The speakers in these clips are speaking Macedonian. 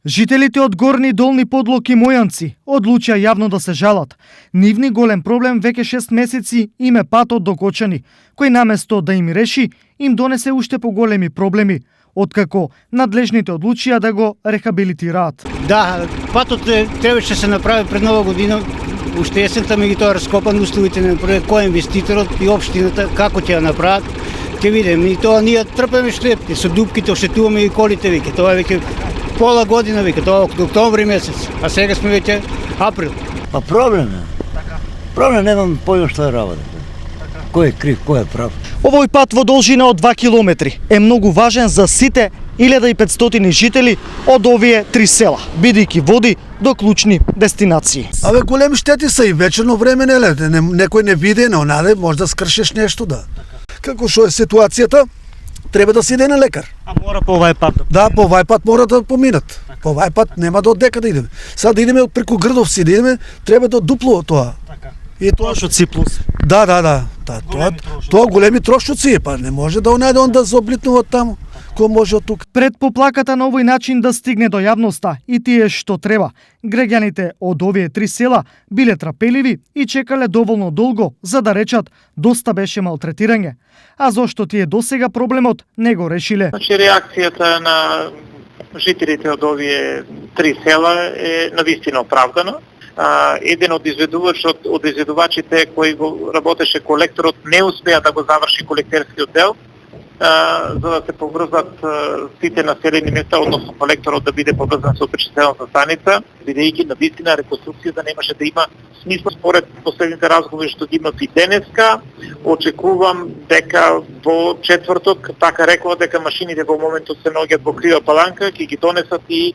Жителите од Горни и Долни Подлог и Мојанци одлучија јавно да се жалат. Нивни голем проблем веќе 6 месеци им е патот до Кочани, кој наместо да им реши, им донесе уште поголеми проблеми, откако надлежните одлучија да го рехабилитираат. Да, патот требаше да се направи пред Нова година. Уште есента ми ги тоа раскопан, условите на проект, кој инвеститорот и општината, како ќе ја направат, ќе видиме. И тоа ние трпеме штети со дупките, оштетуваме и колите, веќе тоа е веќе пола година, веќе тоа е октомври месец, а сега сме веќе април. Па проблем е. Проблем немам појма што е работа. Кој е крив, кој е прав? Овој пат во должина од 2 километри е многу важен за сите 1500 жители од овие 3 села, бидејќи води до клучни дестинации. Абе, големи штети се и вечерно време неле, некој не види, не онаде, може да скршиш нешто, да. Како што е ситуацијата, треба да се иде на лекар. А мора по овај пат? Да, по овај пат мора да поминат. По овај пат нема до дека да идеме. Сега да идеме преку Грдовци, да идеме, треба да дупло тоа. И трошоци плюс. Да. Тоа големи трошоци, па не може да онајде он да заоблитнува таму. Кој може од тук? Пред поплаката на овој начин да стигне до јавноста и тие што треба, граѓаните од овие 3 села биле трапеливи и чекале доволно долго за да речат доста беше малтретирање. А зошто тие досега проблемот не го решиле? Значи реакцијата на жителите од овие 3 села е навистина оправдана. Еден од изведувачите кој го работеше колекторот не успеа да го заврши колектерскиот дел, за да се поврзат сите населени места, односно колекторот да биде поврзан со пречистената станица, бидејќи навистина реконструкцијата немаше да има смисла. Според последните разговори што ги имав и денеска, очекувам дека во четврток, така рекува дека машините во моментот се наоѓаат во Крива Паланка, ќе ги донесат и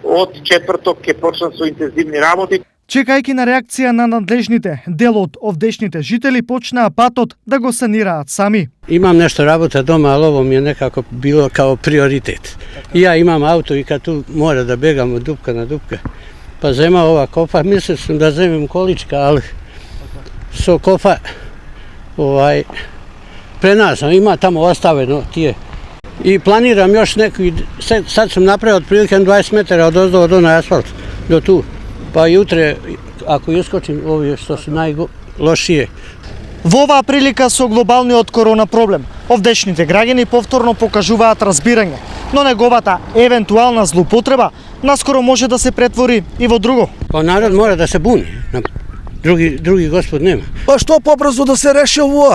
од четврток ќе почнат со интензивни работи. Чекајќи на реакција на надлежните, дел од овдешните жители почнаа патот да го санираат сами. Имам нешто работа дома, ali ovo mi je nekako bilo kao prioritet. I ja imam auto i kad tu mora da begam od dupka na dupka, pa zema ova kofa, mislio sam da zemem količka, ali so kofa prenazam, ima tamo ostaveno tije. I planiram još neku, sad sam napravio otprilike 20 metara od ozdo do na asfalt, do tu. Pa jutre, ako iskočim ovi što su najlošije. Во оваа прилика со глобалниот корона проблем, овдешните граѓани повторно покажуваат разбирање, но неговата евентуална злоупотреба наскоро може да се претвори и во друго. Па народ мора да се буни, други господ нема. Па што побрзо да се реши ово?